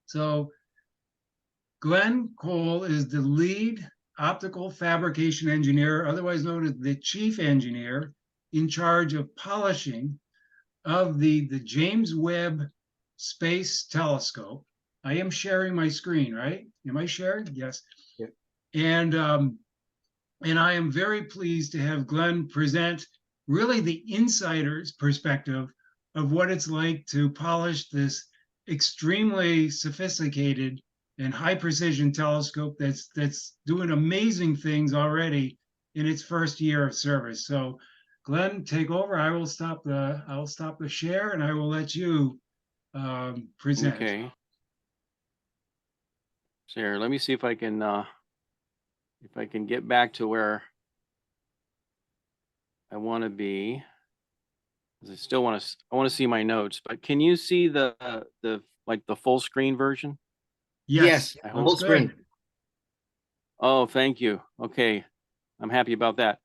So Glen Cole is the lead optical fabrication engineer, otherwise known as the chief engineer, in charge of polishing of the James Webb Space Telescope. I am sharing my screen, right? Am I sharing? Yes. Yeah. And I am very pleased to have Glen present really the insider's perspective of what it's like to polish this extremely sophisticated and high precision telescope that's doing amazing things already in its first year of service. So Glen, take over. I will stop the share and I will let you present. Okay. So here, let me see if I can get back to where I want to be. I still want to see my notes, but can you see the full screen version? Yes, Yes, full screen. Oh, thank you. Okay, I'm happy about that.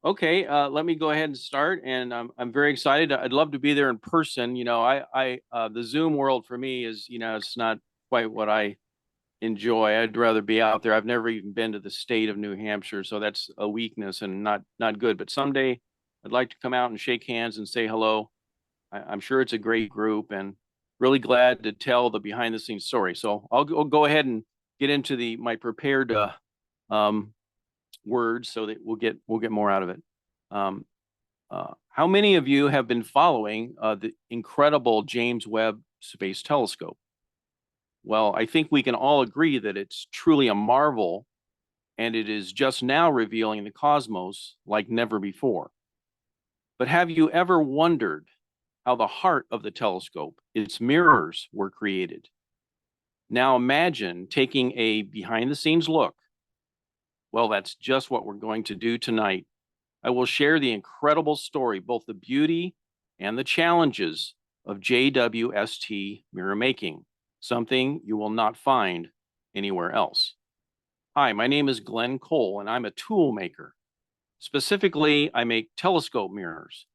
Okay, let me go ahead and start, and I'm very excited. I'd love to be there in person. You know, the Zoom world for me is, you know, it's not quite what I enjoy. I'd rather be out there. I've never even been to the state of New Hampshire, so that's a weakness and not good. But someday I'd like to come out and shake hands and say hello. I'm sure it's a great group and really glad to tell the behind the scenes story. So I'll go ahead and get into my prepared words so that we'll get more out of it. How many of you have been following the incredible James Webb Space Telescope? Well, I think we can all agree that it's truly a marvel, and it is just now revealing the cosmos like never before. But have you ever wondered how the heart of the telescope, its mirrors, were created? Now imagine taking a behind-the-scenes look. Well, that's just what we're going to do tonight. I will share the incredible story, both the beauty and the challenges of JWST mirror making, something you will not find anywhere else. Hi, my name is Glen Cole, and I'm a tool maker. Specifically, I make telescope mirrors.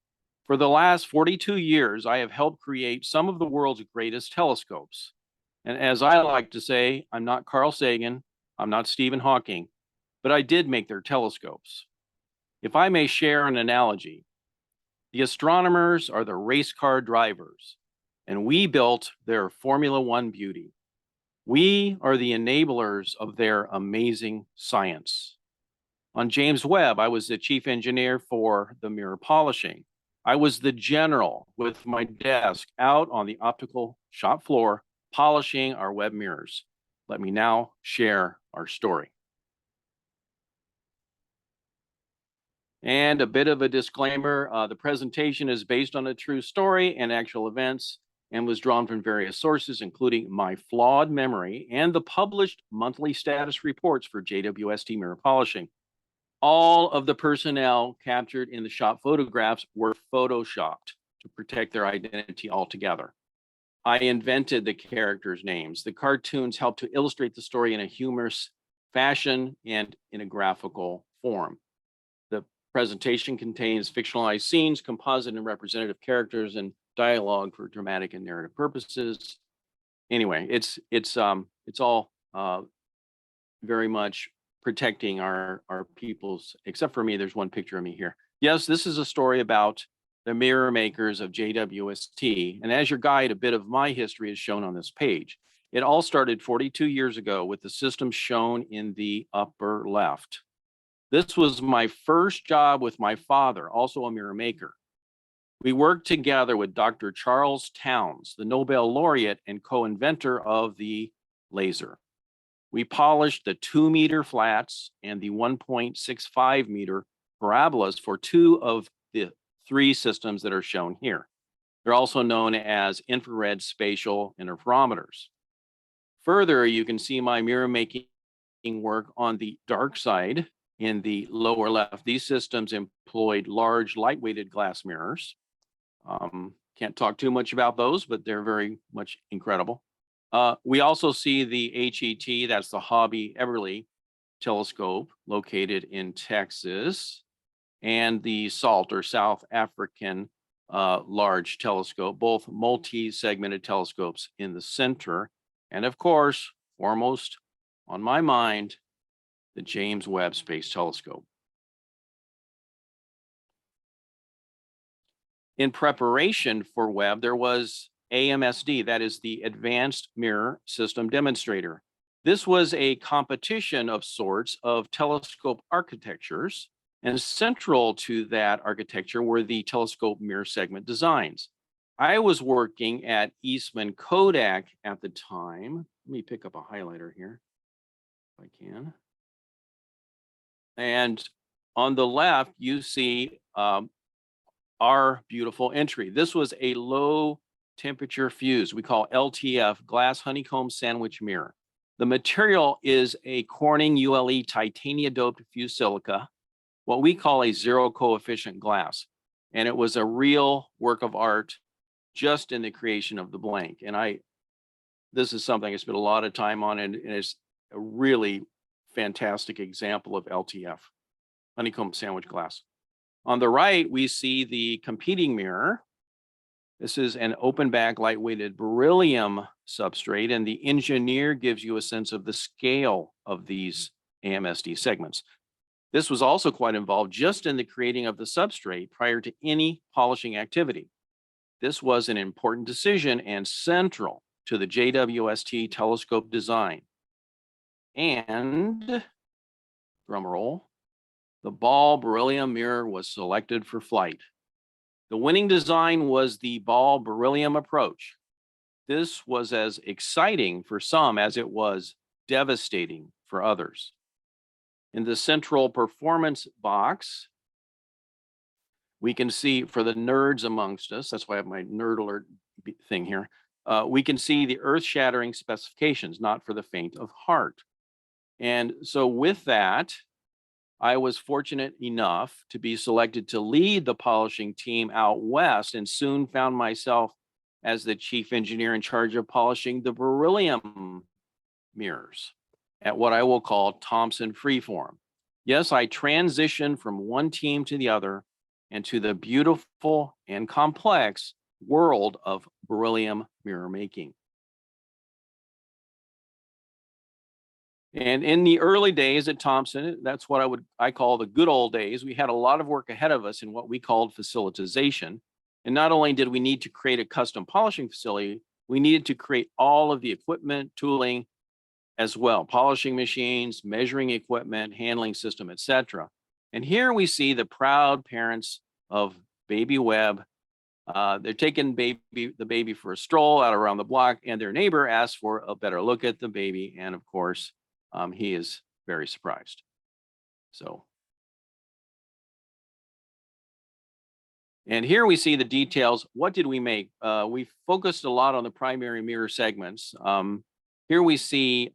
For the last 42 years, I have helped create some of the world's greatest telescopes. And as I like to say, I'm not Carl Sagan, I'm not Stephen Hawking, but I did make their telescopes. If I may share an analogy, the astronomers are the race car drivers, and we built their Formula One beauty. We are the enablers of their amazing science. On James Webb, I was the chief engineer for the mirror polishing. I was the general with my desk out on the optical shop floor, polishing our Webb mirrors. Let me now share our story. And a bit of a disclaimer, the presentation is based on a true story and actual events and was drawn from various sources, including my flawed memory and the published monthly status reports for JWST mirror polishing. All of the personnel captured in the shop photographs were photoshopped to protect their identity altogether. I invented the characters' names. The cartoons helped to illustrate the story in a humorous fashion and in a graphical form. The presentation contains fictionalized scenes, composite and representative characters, and dialogue for dramatic and narrative purposes. Anyway, it's all very much protecting our peoples, except for me. There's one picture of me here. Yes, this is a story about the mirror makers of JWST. And as your guide, a bit of my history is shown on this page. It all started 42 years ago with the system shown in the upper left. This was my first job with my father, also a mirror maker. We worked together with Dr. Charles Townes, the Nobel laureate and co-inventor of the laser. We polished the 2-meter flats and the 1.65-meter parabolas for 2 of the 3 systems that are shown here. They're also known as infrared spatial interferometers. Further, you can see my mirror making work on the dark side in the lower left. These systems employed large light-weighted glass mirrors. Can't talk too much about those, but they're very much incredible. We also see the HET, that's the Hobby Eberly telescope located in Texas, and the SALT, or South African large telescope, both multi-segmented telescopes in the center. And of course, foremost on my mind, the James Webb Space Telescope. In preparation for Webb, there was AMSD, that is the Advanced Mirror System Demonstrator. This was a competition of sorts of telescope architectures, and central to that architecture were the telescope mirror segment designs. I was working at Eastman Kodak at the time. Let me pick up a highlighter here, if I can. And on the left, you see our beautiful entry. This was a low temperature fuse, we call LTF, glass honeycomb sandwich mirror. The material is a Corning ULE titanium doped fused silica, what we call a zero coefficient glass. And it was a real work of art just in the creation of the blank. And this is something I spent a lot of time on, and it's a really fantastic example of LTF, honeycomb sandwich glass. On the right, we see the competing mirror. This is an open back, lightweighted beryllium substrate, and the engineer gives you a sense of the scale of these AMSD segments. This was also quite involved just in the creating of the substrate prior to any polishing activity. This was an important decision and central to the JWST telescope design. And, drum roll, the ball beryllium mirror was selected for flight. The winning design was the ball beryllium approach. This was as exciting for some as it was devastating for others. In the central performance box, we can see, for the nerds amongst us, that's why I have my nerd alert thing here, we can see the earth-shattering specifications, not for the faint of heart. And so with that, I was fortunate enough to be selected to lead the polishing team out west, and soon found myself as the chief engineer in charge of polishing the beryllium mirrors at what I will call Thomson Freeform. Yes, I transitioned from one team to the other and to the beautiful and complex world of beryllium mirror making. And in the early days at Thomson, that's what I call the good old days. We had a lot of work ahead of us in what we called facilitization. And not only did we need to create a custom polishing facility, we needed to create all of the equipment, tooling as well, polishing machines, measuring equipment, handling system, etc. And here we see the proud parents of baby Webb. They're taking the baby for a stroll out around the block, and their neighbor asks for a better look at the baby. And of course, he is very surprised. So, and here we see the details. What did we make? We focused a lot on the primary mirror segments. Here we see,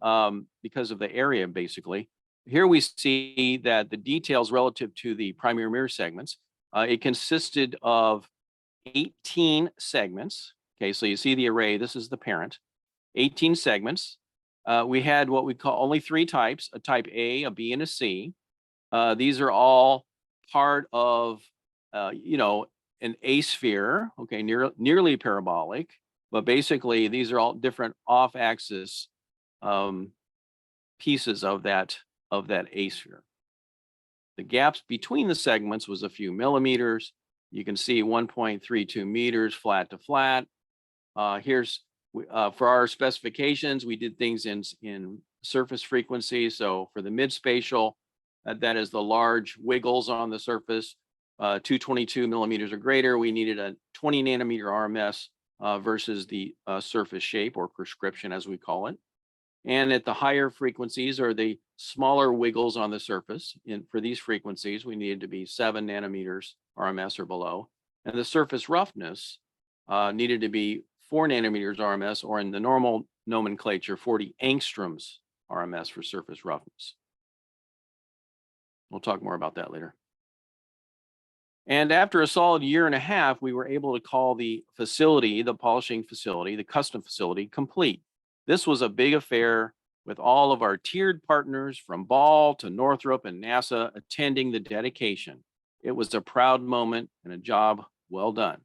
because of the area, basically, here we see that the details relative to the primary mirror segments, it consisted of 18 segments. Okay, so you see the array. This is the parent. 18 segments. We had what we call only 3 types, a type A, a B, and a C. These are all part of, an A-sphere, okay, nearly parabolic, but basically these are all different off-axis pieces of that A-sphere. The gaps between the segments was a few millimeters. You can see 1.32 meters flat to flat. Here's for our specifications, we did things in surface frequency. So for the mid-spatial, that is the large wiggles on the surface, 222 millimeters or greater, we needed a 20 nanometer RMS versus the surface shape or prescription, as we call it. And at the higher frequencies, or the smaller wiggles on the surface, for these frequencies, we needed to be 7 nanometers RMS or below. And the surface roughness needed to be 4 nanometers RMS, or in the normal nomenclature, 40 angstroms RMS for surface roughness. We'll talk more about that later. And after a solid year and a half, we were able to call the facility, the polishing facility, the custom facility, complete. This was a big affair with all of our tiered partners from Ball to Northrop and NASA attending the dedication. It was a proud moment and a job well done.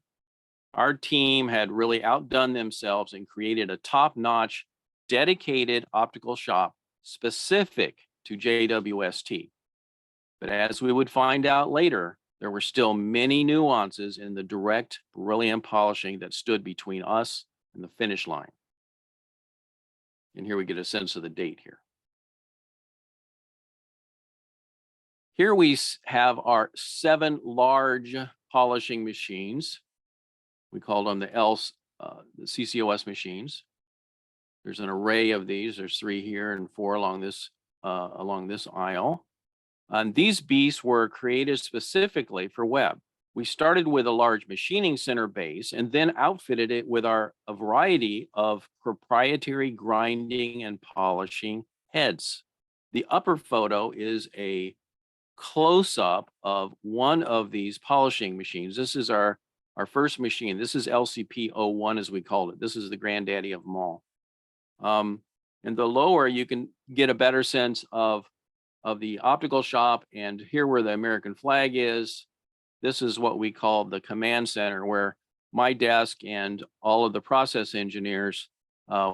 Our team had really outdone themselves and created a top-notch dedicated optical shop specific to JWST. But as we would find out later, there were still many nuances in the direct beryllium polishing that stood between us and the finish line. And here we get a sense of the date here. Here we have our 7 large polishing machines. We called them the CCOS machines. There's an array of these. There's 3 here and 4 along this aisle. And these beasts were created specifically for Webb. We started with a large machining center base and then outfitted it with a variety of proprietary grinding and polishing heads. The upper photo is a close-up of one of these polishing machines. This is our first machine. This is LCP-01, as we called it. This is the granddaddy of them all. In the lower, you can get a better sense of the optical shop, and here where the American flag is, this is what we call the command center, where my desk and all of the process engineers,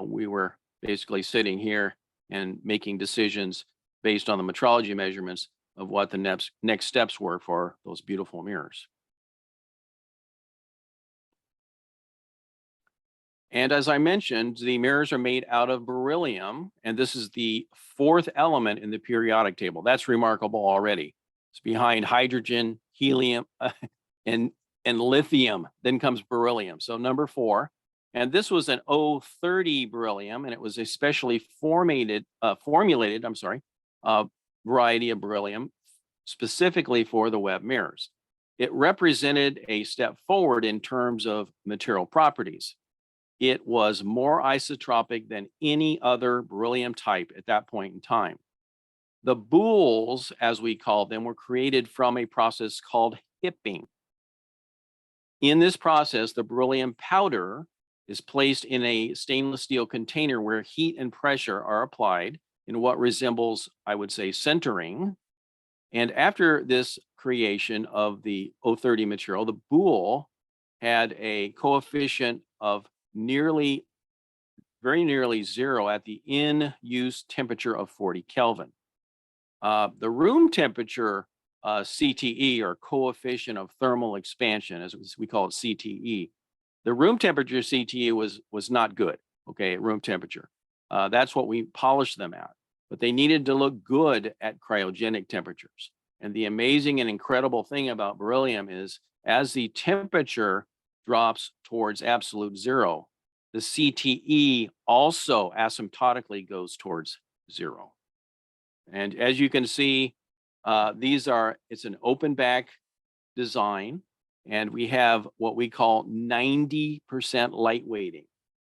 we were basically sitting here and making decisions based on the metrology measurements of what the next steps were for those beautiful mirrors. And as I mentioned, the mirrors are made out of beryllium, and this is the 4th element in the periodic table. That's remarkable already. It's behind hydrogen, helium, and lithium. Then comes beryllium. So number 4. And this was an O30 beryllium, and it was a specially formulated variety of beryllium specifically for the Webb mirrors. It represented a step forward in terms of material properties. It was more isotropic than any other beryllium type at that point in time. The boules, as we call them, were created from a process called hipping. In this process, the beryllium powder is placed in a stainless steel container where heat and pressure are applied in what resembles, I would say, sintering. And after this creation of the O30 material, the boule had a coefficient of very nearly 0 at the in-use temperature of 40 Kelvin. The room temperature CTE, or coefficient of thermal expansion, as we call it CTE, the room temperature CTE was not good, okay, at room temperature. That's what we polished them at, but they needed to look good at cryogenic temperatures. And the amazing and incredible thing about beryllium is as the temperature drops towards absolute 0, the CTE also asymptotically goes towards 0. And as you can see, it's an open back design, and we have what we call 90% light weighting.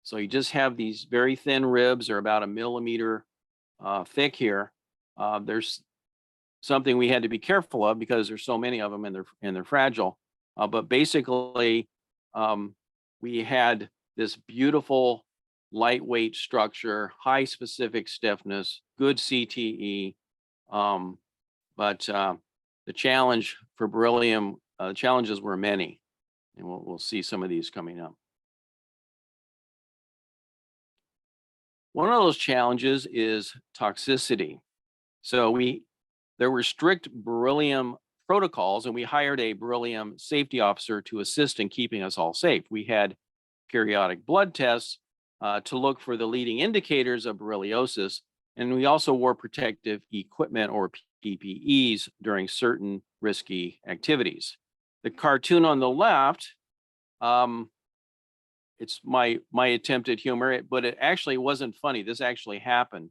So you just have these very thin ribs, or about 1 millimeter thick here. There's something we had to be careful of because there's so many of them and they're fragile. But basically, we had this beautiful lightweight structure, high specific stiffness, good CTE. But the challenge for beryllium, challenges were many, and we'll see some of these coming up. One of those challenges is toxicity. So there were strict beryllium protocols, and we hired a beryllium safety officer to assist in keeping us all safe. We had periodic blood tests to look for the leading indicators of berylliosis, and we also wore protective equipment, or PPEs, during certain risky activities. The cartoon on the left, it's my attempt at humor, but it actually wasn't funny. This actually happened.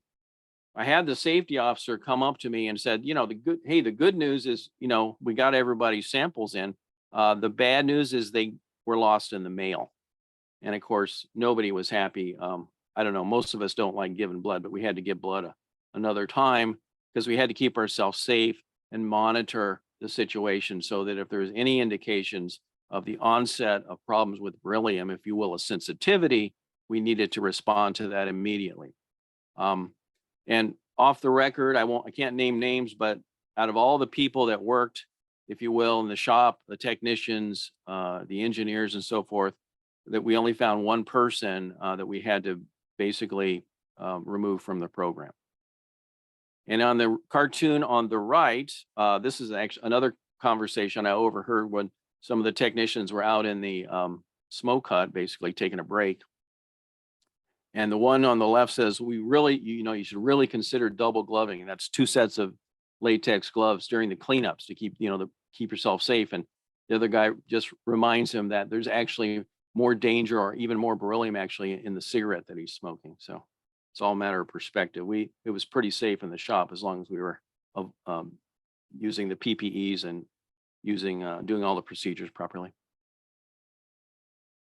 I had the safety officer come up to me and said, the good news is, we got everybody's samples in. The bad news is they were lost in the mail. And of course, nobody was happy. I don't know, most of us don't like giving blood, but we had to give blood another time because we had to keep ourselves safe and monitor the situation so that if there's any indications of the onset of problems with beryllium, if you will, a sensitivity, we needed to respond to that immediately. And off the record, I can't name names, but out of all the people that worked, if you will, in the shop, the technicians, the engineers and so forth, that we only found one person that we had to basically removed from the program. And on the cartoon on the right, this is actually another conversation I overheard when some of the technicians were out in the smoke hut, basically taking a break. And the one on the left says, we really, you should really consider double gloving. And that's 2 sets of latex gloves during the cleanups to keep, keep yourself safe. And the other guy just reminds him that there's actually more danger or even more beryllium actually in the cigarette that he's smoking. So it's all a matter of perspective. It was pretty safe in the shop as long as we were using the PPEs and doing all the procedures properly.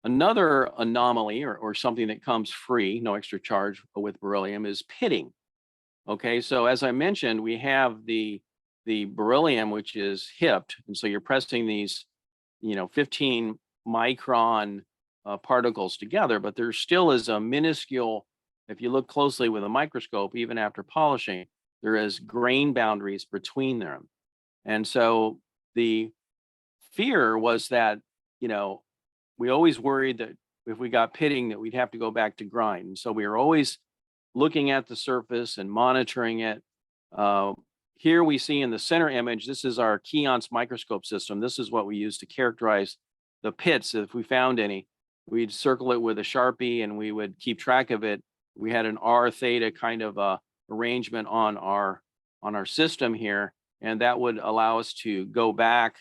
Another anomaly or something that comes free, no extra charge with beryllium, is pitting. Okay, so as I mentioned, we have the beryllium, which is hipped. And so you're pressing these, 15 micron particles together, but there still is a minuscule, if you look closely with a microscope, even after polishing, there is grain boundaries between them. And so the fear was that, we always worried that if we got pitting that we'd have to go back to grind. And so we were always looking at the surface and monitoring it. Here we see in the center image, this is our Keon's microscope system. This is what we use to characterize the pits. If we found any, we'd circle it with a Sharpie and we would keep track of it. We had an R theta kind of arrangement on our system here, and that would allow us to go back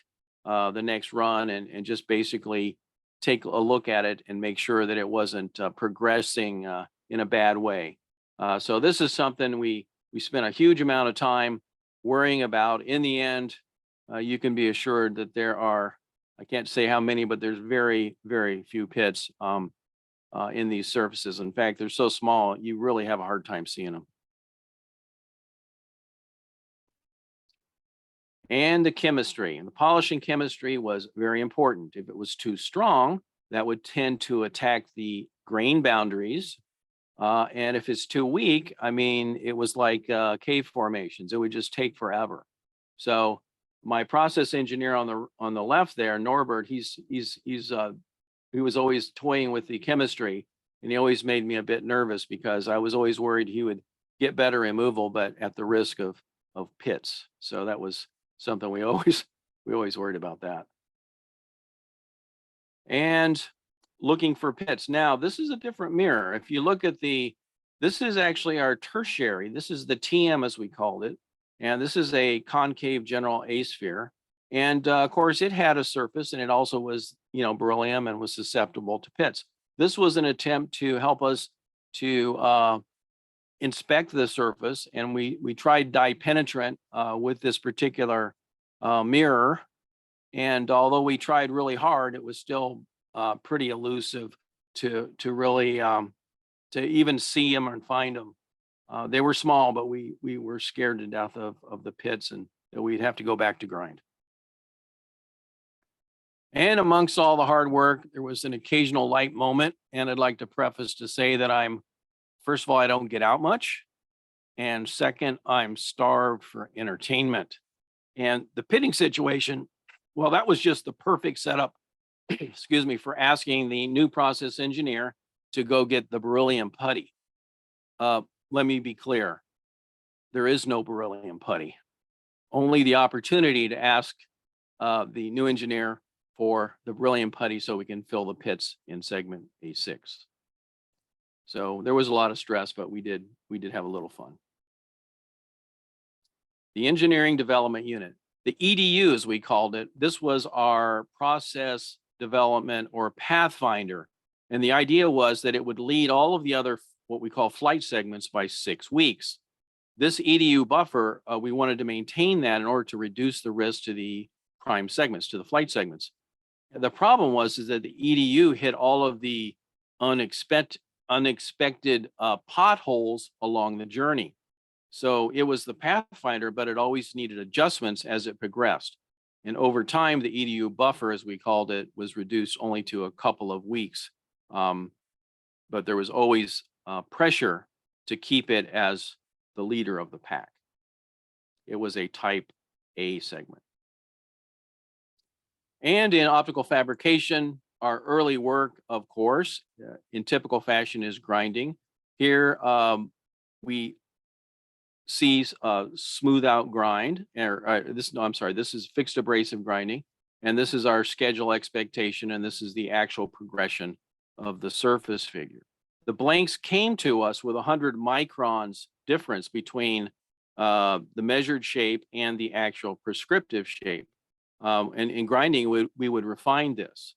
the next run and just basically take a look at it and make sure that it wasn't progressing in a bad way. So this is something we spent a huge amount of time worrying about. In the end, you can be assured that there are, I can't say how many, but there's very, very few pits in these surfaces. In fact, they're so small, you really have a hard time seeing them. And the chemistry. And the polishing chemistry was very important. If it was too strong, that would tend to attack the grain boundaries. And if it's too weak, it was like cave formations. It would just take forever. So my process engineer on the left there, Norbert, he was always toying with the chemistry, and he always made me a bit nervous because I was always worried he would get better removal, but at the risk of pits. So that was something we always worried about that. And looking for pits. Now, this is a different mirror. If you look at this is actually our tertiary. This is the TM as we called it. And this is a concave general A sphere. And of course, it had a surface and it also was, beryllium and was susceptible to pits. This was an attempt to help us to inspect the surface. And we tried dye penetrant with this particular mirror. And although we tried really hard, it was still pretty elusive to really to even see them and find them. They were small, but we were scared to death of the pits and that we'd have to go back to grind. And amongst all the hard work, there was an occasional light moment. And I'd like to preface to say that first of all, I don't get out much. And second, I'm starved for entertainment. And the pitting situation, well, that was just the perfect setup, excuse me, for asking the new process engineer to go get the beryllium putty. Let me be clear. There is no beryllium putty. Only the opportunity to ask the new engineer for the beryllium putty so we can fill the pits in segment A6. So there was a lot of stress, but we did have a little fun. The engineering development unit, the EDU as we called it, this was our process development or pathfinder. And the idea was that it would lead all of the other, what we call flight segments, by 6 weeks. This EDU buffer, we wanted to maintain that in order to reduce the risk to the prime segments, to the flight segments. The problem was that the EDU hit all of the unexpected potholes along the journey. So it was the pathfinder, but it always needed adjustments as it progressed. And over time, the EDU buffer, as we called it, was reduced only to a couple of weeks. But there was always pressure to keep it as the leader of the pack. It was a type A segment. And in optical fabrication, our early work, of course, in typical fashion is grinding. Here, we see smooth out grind, or this is fixed abrasive grinding, and this is our schedule expectation, and this is the actual progression of the surface figure. The blanks came to us with 100 microns difference between the measured shape and the actual prescriptive shape. And in grinding, we would refine this.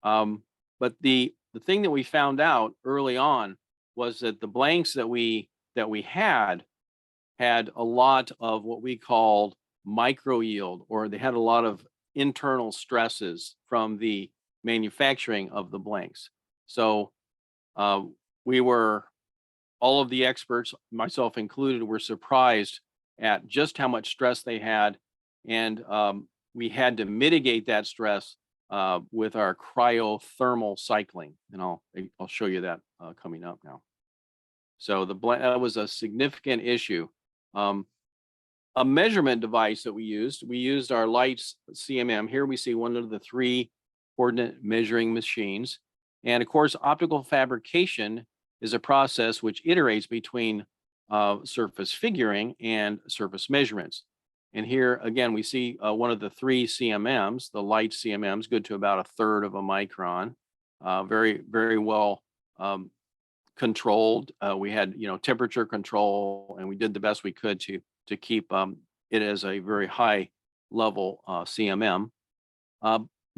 But the thing that we found out early on was that the blanks that we had a lot of what we called micro yield, or they had a lot of internal stresses from the manufacturing of the blanks. So all of the experts, myself included, were surprised at just how much stress they had. And we had to mitigate that stress with our cryothermal cycling. And I'll show you that coming up now. So that was a significant issue. A measurement device that we used our LIGHTS CMM. Here we see one of the 3 coordinate measuring machines. And of course, optical fabrication is a process which iterates between surface figuring and surface measurements. And here again, we see one of the 3 CMMs, the LIGHTS CMMs, good to about 1/3 of a micron, very, very well controlled. We had, temperature control, and we did the best we could to keep it as a very high level CMM.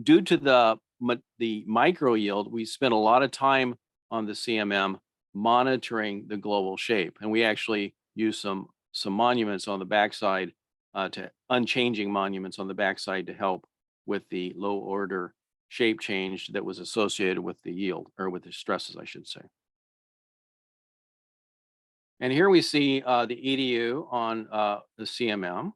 Due to the micro yield, we spent a lot of time on the CMM monitoring the global shape, and we actually used some monuments on the backside, to unchanging monuments on the backside to help with the low order shape change that was associated with the yield, or with the stresses, I should say. And here we see the EDU on the CMM.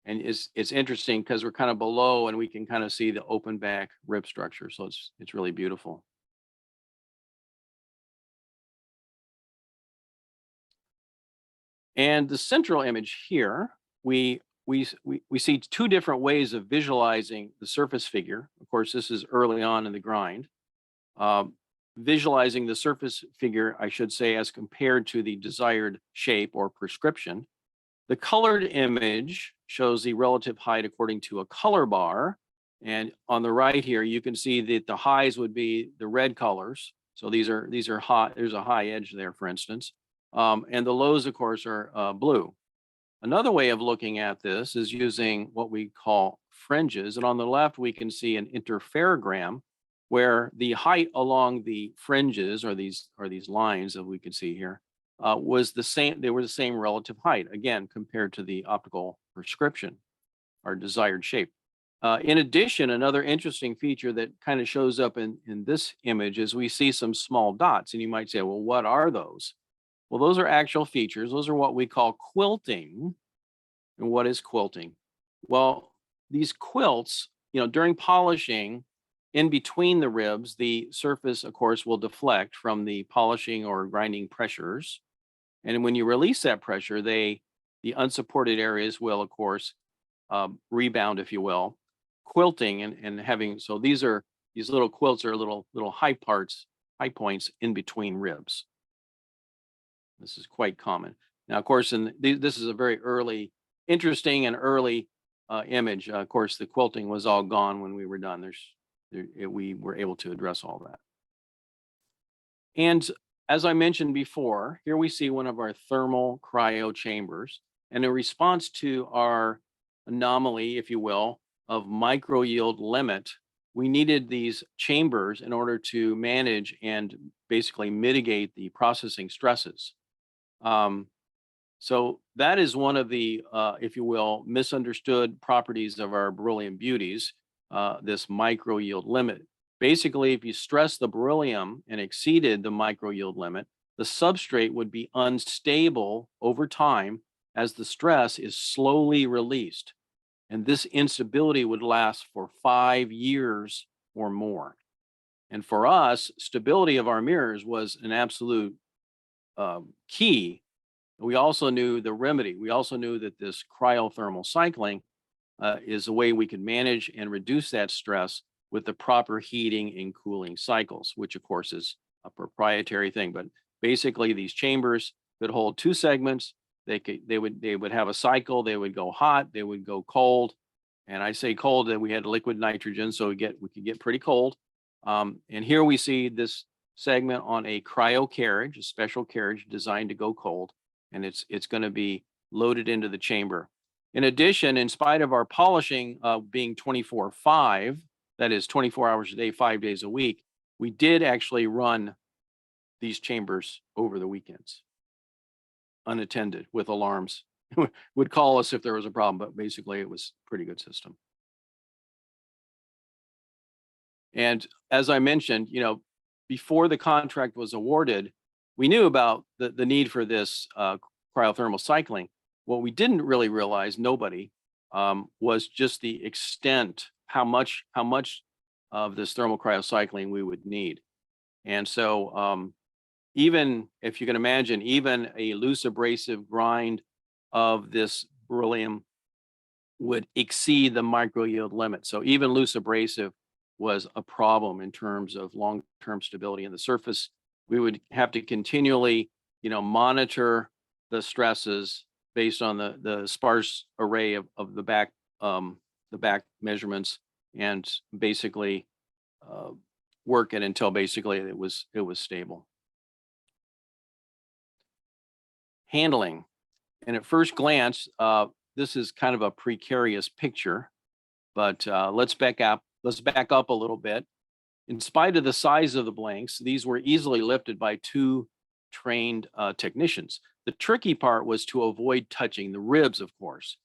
And it's interesting because we're kind of below and we can kind of see the open back rib structure. So it's really beautiful. And the central image here, we see 2 different ways of visualizing the surface figure. Of course, this is early on in the grind. Visualizing the surface figure, I should say, as compared to the desired shape or prescription. The colored image shows the relative height according to a color bar. And on the right here, you can see that the highs would be the red colors. So these are high. There's a high edge there, for instance. And the lows, of course, are blue. Another way of looking at this is using what we call fringes. And on the left, we can see an interferogram where the height along the fringes, or these lines that we can see here, was the same. They were the same relative height, again, compared to the optical prescription, our desired shape. In addition, another interesting feature that kind of shows up in this image is we see some small dots. And you might say, well, what are those? Well, those are actual features. Those are what we call quilting. And what is quilting? Well, these quilts, during polishing, in between the ribs, the surface, of course, will deflect from the polishing or grinding pressures. And when you release that pressure, the unsupported areas will, of course, rebound, if you will, quilting and having. So these little quilts are little high points in between ribs. This is quite common. Now, of course, this is a very interesting and early image. Of course, the quilting was all gone when we were done. We were able to address all that. And as I mentioned before, here we see one of our thermal cryo chambers. And in response to our anomaly, if you will, of micro yield limit, we needed these chambers in order to manage and basically mitigate the processing stresses. So that is one of the, if you will, misunderstood properties of our beryllium beauties, this micro yield limit. Basically, if you stress the beryllium and exceeded the micro yield limit, the substrate would be unstable over time as the stress is slowly released. And this instability would last for 5 years or more. And for us, stability of our mirrors was an absolute key. We also knew the remedy. We also knew that this cryothermal cycling is a way we could manage and reduce that stress with the proper heating and cooling cycles, which of course is a proprietary thing. But basically these chambers could hold two segments. They would have a cycle. They would go hot. They would go cold. And I say cold that we had liquid nitrogen, so we could get pretty cold. And here we see this segment on a cryo carriage, a special carriage designed to go cold, and it's going to be loaded into the chamber. In addition, in spite of our polishing being 24/5, that is 24 hours a day, 5 days a week, we did actually run these chambers over the weekends, unattended, with alarms. Would call us if there was a problem, but basically it was a pretty good system. And as I mentioned, before the contract was awarded, we knew about the need for this cryothermal cycling. What we didn't really realize, nobody, was just the extent, how much of this thermal cryocycling we would need. And so even if you can imagine, even a loose abrasive grind of this beryllium would exceed the micro yield limit. So even loose abrasive was a problem in terms of long-term stability in the surface. We would have to continually, monitor the stresses based on the sparse array of the back measurements, and basically work it until basically it was stable. Handling. And at first glance, this is kind of a precarious picture, but let's back up a little bit. In spite of the size of the blanks, these were easily lifted by two trained technicians. The tricky part was to avoid touching the ribs, of course,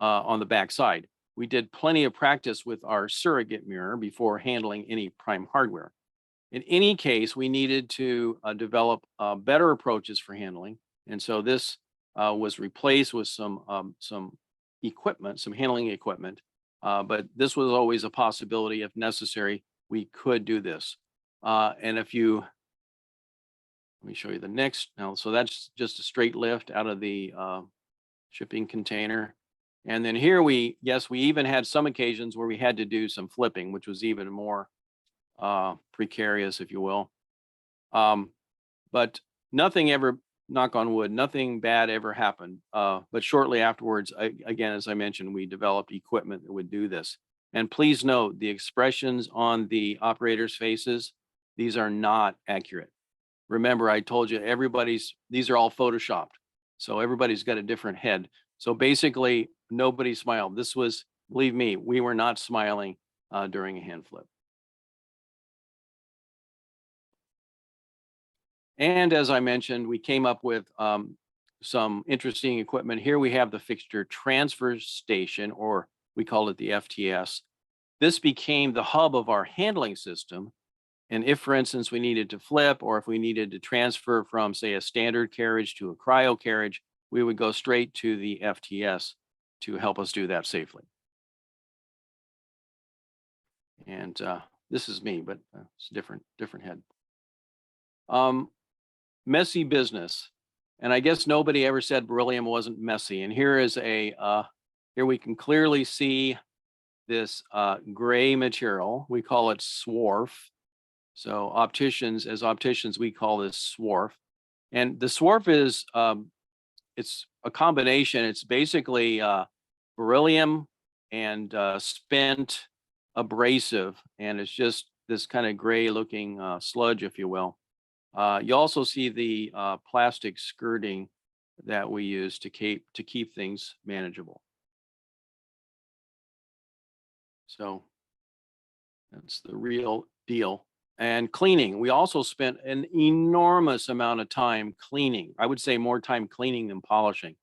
on the back side. We did plenty of practice with our surrogate mirror before handling any prime hardware. In any case, we needed to develop better approaches for handling. And so this was replaced with some equipment, some handling equipment. But this was always a possibility. If necessary, we could do this. And let me show you the next. Now, so that's just a straight lift out of the shipping container. And then here we even had some occasions where we had to do some flipping, which was even more precarious, if you will. But nothing ever, knock on wood, nothing bad ever happened. But shortly afterwards, again, as I mentioned, we developed equipment that would do this. And please note the expressions on the operators' faces, these are not accurate. Remember, I told you these are all photoshopped. So everybody's got a different head. So basically, nobody smiled. This was, believe me, we were not smiling during a hand flip. And as I mentioned, we came up with some interesting equipment. Here we have the fixture transfer station, or we call it the FTS. This became the hub of our handling system. And if, for instance, we needed to flip, or if we needed to transfer from, say, a standard carriage to a cryo carriage, we would go straight to the FTS to help us do that safely. And this is me, but it's a different head. Messy business. And I guess nobody ever said beryllium wasn't messy. And here is here we can clearly see this gray material. We call it swarf. So as opticians, we call this swarf. And the swarf is, it's a combination. It's basically beryllium and spent abrasive. And it's just this kind of gray looking sludge, if you will. You also see the plastic skirting that we use to keep things manageable. So that's the real deal. And cleaning, we also spent an enormous amount of time cleaning. I would say more time cleaning than polishing.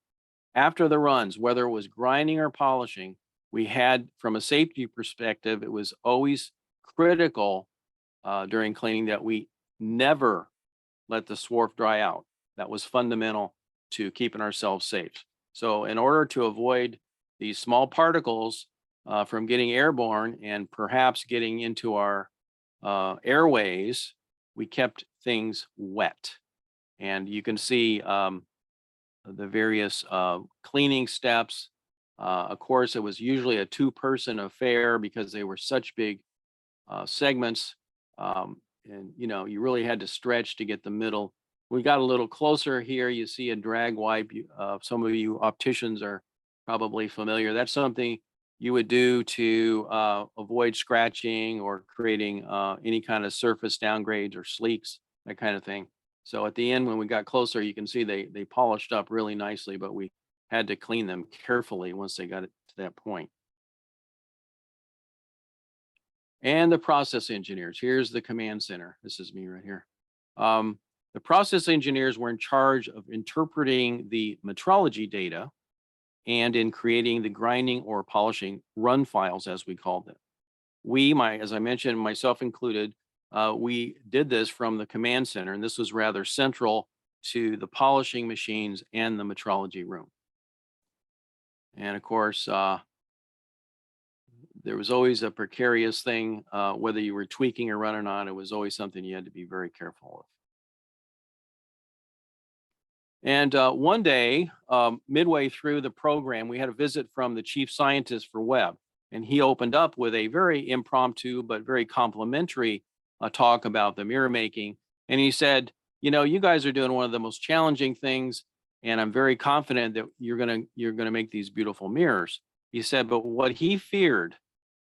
After the runs, whether it was grinding or polishing, we had, from a safety perspective, it was always critical during cleaning that we never let the swarf dry out. That was fundamental to keeping ourselves safe. So in order to avoid these small particles from getting airborne and perhaps getting into our airways, we kept things wet. And you can see the various cleaning steps. Of course, it was usually a two-person affair because they were such big segments. And you really had to stretch to get the middle We got a little closer here. You see a drag wipe. Some of you opticians are probably familiar. That's something you would do to avoid scratching or creating any kind of surface downgrades or sleeks, that kind of thing. So at the end, when we got closer, you can see they polished up really nicely, but we had to clean them carefully once they got it to that point. And the process engineers. Here's the command center. This is me right here. The process engineers were in charge of interpreting the metrology data and in creating the grinding or polishing run files, as we called them. As I mentioned, myself included, we did this from the command center, and this was rather central to the polishing machines and the metrology room. And of course, there was always a precarious thing, whether you were tweaking or running on, it was always something you had to be very careful of. And one day, midway through the program, we had a visit from the chief scientist for Webb, and he opened up with a very impromptu but very complimentary talk about the mirror making. And he said, you know, you guys are doing one of the most challenging things, and I'm very confident that you're gonna make these beautiful mirrors. He said, but what he feared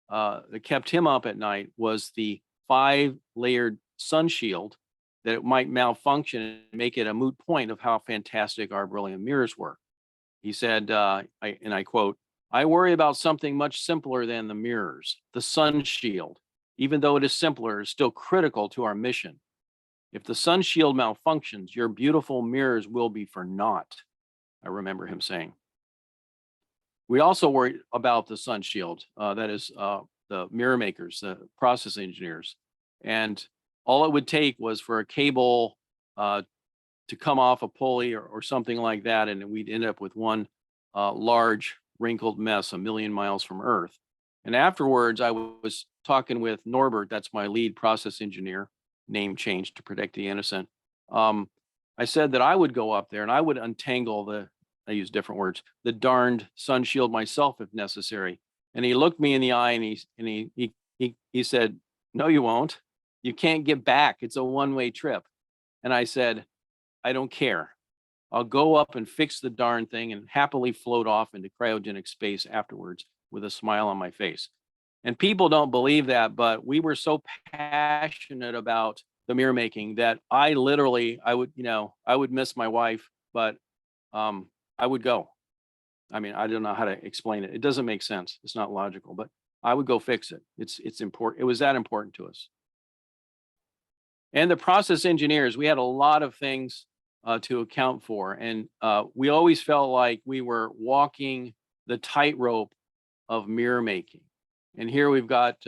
that kept him up at night was the 5-layered sun shield, that it might malfunction and make it a moot point of how fantastic our beryllium mirrors were. He said, and I quote, "I worry about something much simpler than the mirrors. The sun shield, even though it is simpler, is still critical to our mission. If the sun shield malfunctions, your beautiful mirrors will be for naught," I remember him saying. We also worry about the sun shield, that is the mirror makers, the process engineers. And all it would take was for a cable to come off a pulley or something like that, and we'd end up with one large wrinkled mess 1,000,000 miles from Earth. And afterwards, I was talking with Norbert, that's my lead process engineer, name changed to protect the innocent. I said that I would go up there and I would untangle I use different words, the darned sun shield myself if necessary. And he looked me in the eye and he said, "No, you won't. You can't get back. It's a one-way trip." And I said, "I don't care. I'll go up and fix the darn thing and happily float off into cryogenic space afterwards with a smile on my face." And people don't believe that, but we were so passionate about the mirror making that I would miss my wife, but I would go. I mean, I don't know how to explain it. It doesn't make sense. It's not logical, but I would go fix it. It's important. It was that important to us. And the process engineers, we had a lot of things to account for. And we always felt like we were walking the tightrope of mirror making. And here we've got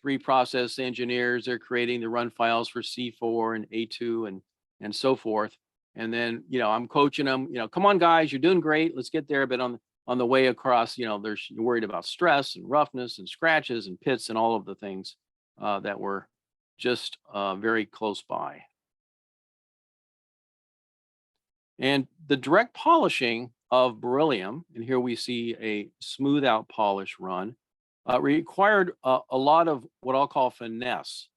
3 process engineers. They're creating the run files for C4 and A2 and so forth. And then, I'm coaching them, come on, guys, you're doing great. Let's get there. But on the way across, you're worried about stress and roughness and scratches and pits and all of the things that were just very close by. And the direct polishing of beryllium, and here we see a smooth out polish run, required a lot of what I'll call finesse.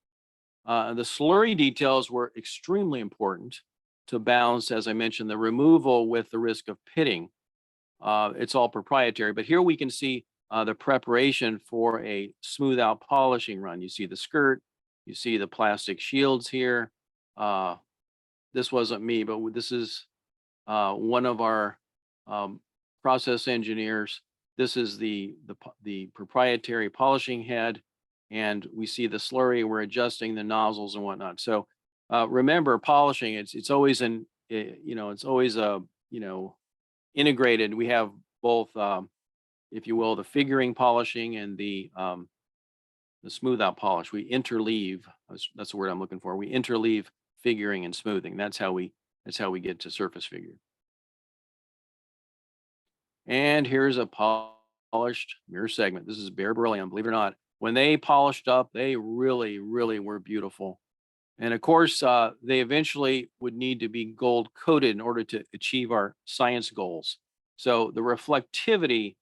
The slurry details were extremely important to balance, as I mentioned, the removal with the risk of pitting. It's all proprietary, but here we can see the preparation for a smooth out polishing run. You see the skirt, you see the plastic shields here. This wasn't me, but this is one of our process engineers. This is the proprietary polishing head, and we see the slurry. We're adjusting the nozzles and whatnot. So remember, polishing it's always integrated. We have both, if you will, the figuring polishing and the smooth out polish. We interleave. That's the word I'm looking for. We interleave figuring and smoothing. That's how we get to surface figure. And here's a polished mirror segment. This is bare beryllium, believe it or not. When they polished up, they really, really were beautiful. And of course, they eventually would need to be gold coated in order to achieve our science goals. So the reflectivity,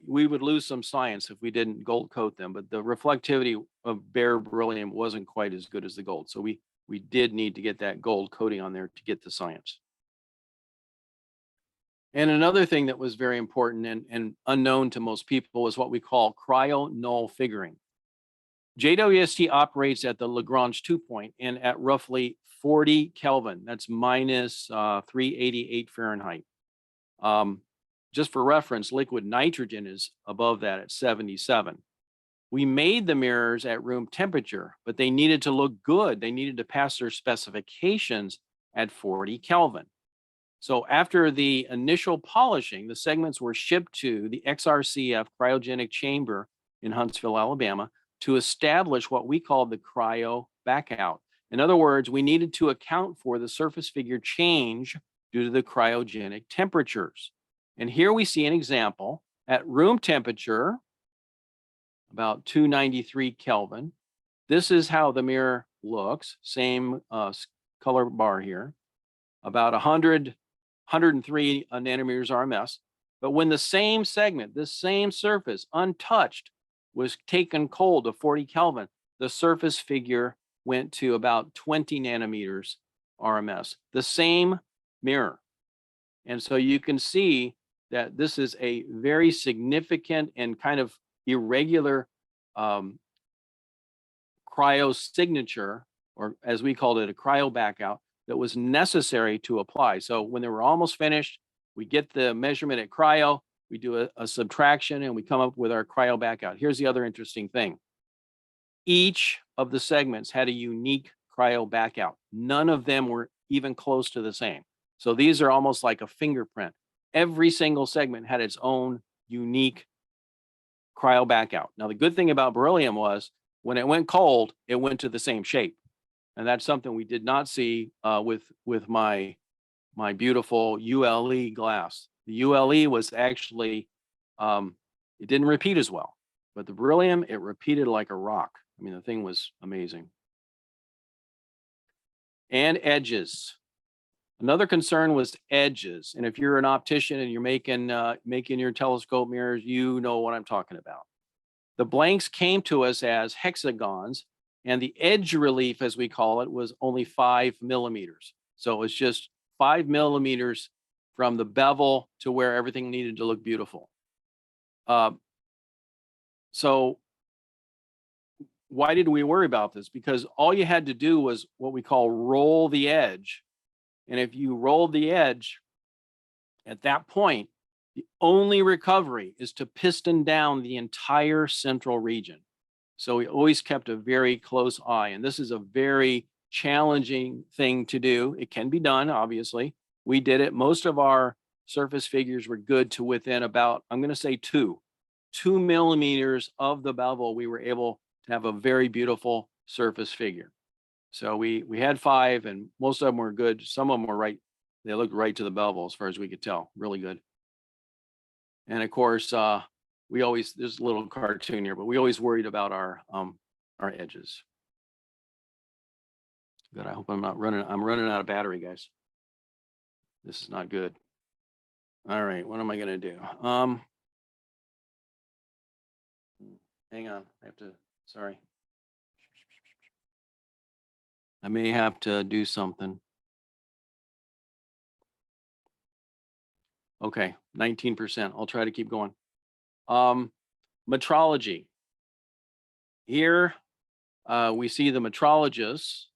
we would lose some science if we didn't gold coat them, but the reflectivity of bare beryllium wasn't quite as good as the gold. So we we did need to get that gold coating on there to get the science. And another thing that was very important and unknown to most people was what we call cryo-null figuring. JWST operates at the Lagrange 2 point and at roughly 40 Kelvin. That's minus 388 Fahrenheit. Just for reference, liquid nitrogen is above that at 77. We made the mirrors at room temperature, but they needed to look good. They needed to pass their specifications at 40 Kelvin. So after the initial polishing, the segments were shipped to the XRCF cryogenic chamber in Huntsville, Alabama, to establish what we call the cryo backout. In other words, we needed to account for the surface figure change due to the cryogenic temperatures. And here we see an example at room temperature, about 293 Kelvin. This is how the mirror looks, same color bar here, about 103 nanometers RMS. But when the same segment, this same surface, untouched, was taken cold to 40 Kelvin, the surface figure went to about 20 nanometers RMS, the same mirror. And so you can see that this is a very significant and kind of irregular cryo signature, or as we called it, a cryo backout, that was necessary to apply. So when they were almost finished, we get the measurement at cryo, we do a subtraction, and we come up with our cryo backout. Here's the other interesting thing. Each of the segments had a unique cryo backout. None of them were even close to the same. So these are almost like a fingerprint. Every single segment had its own unique cryo backout. Now, the good thing about beryllium was when it went cold, it went to the same shape. And that's something we did not see with my beautiful ULE glass. The ULE was actually, it didn't repeat as well, but the beryllium, it repeated like a rock. I mean, the thing was amazing. And edges. Another concern was edges. And if you're an optician and you're making your telescope mirrors, you know what I'm talking about. The blanks came to us as hexagons, and the edge relief, as we call it, was only 5 millimeters. So it was just 5 millimeters from the bevel to where everything needed to look beautiful. So why did we worry about this? Because all you had to do was what we call roll the edge. And if you rolled the edge at that point, the only recovery is to piston down the entire central region. So we always kept a very close eye. And this is a very challenging thing to do. It can be done, obviously. We did it. Most of our surface figures were good to within about, I'm going to say 2 millimeters of the bevel. We were able to have a very beautiful surface figure. So we had 5, and most of them were good. Some of them were right. They looked right to the bevel as far as we could tell. Really good. And of course, we always, there's a little cartoon here, but we always worried about our edges. Good. I hope I'm running out of battery, guys. This is not good. All right, what am I gonna do? Hang on, I have to, sorry. I may have to do something. Okay, 19%. I'll try to keep going. Metrology. Here we see the metrologists,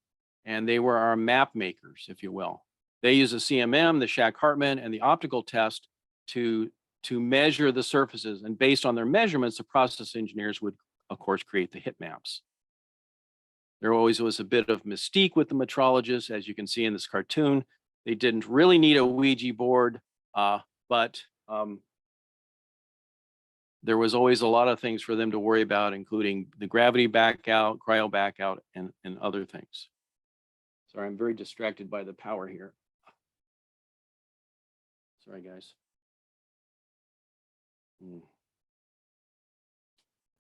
and they were our map makers, if you will. They use the CMM, the Shack-Hartman, and the optical test to measure the surfaces. And based on their measurements, the process engineers would, of course, create the hit maps. There always was a bit of mystique with the metrologists, as you can see in this cartoon. They didn't really need a Ouija board, but there was always a lot of things for them to worry about, including the gravity backout, cryo backout, and other things. Sorry, I'm very distracted by the power here. Sorry, guys.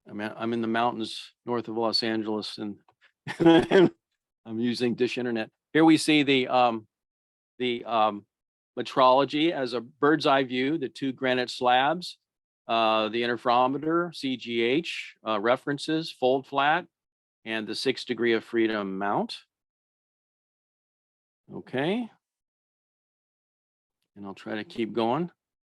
I'm in the mountains north of Los Angeles, and I'm using dish internet. Here we see the metrology as a bird's eye view, the 2 granite slabs, the interferometer, CGH, references, fold flat, and the 6 degree of freedom mount. Okay. And I'll try to keep going.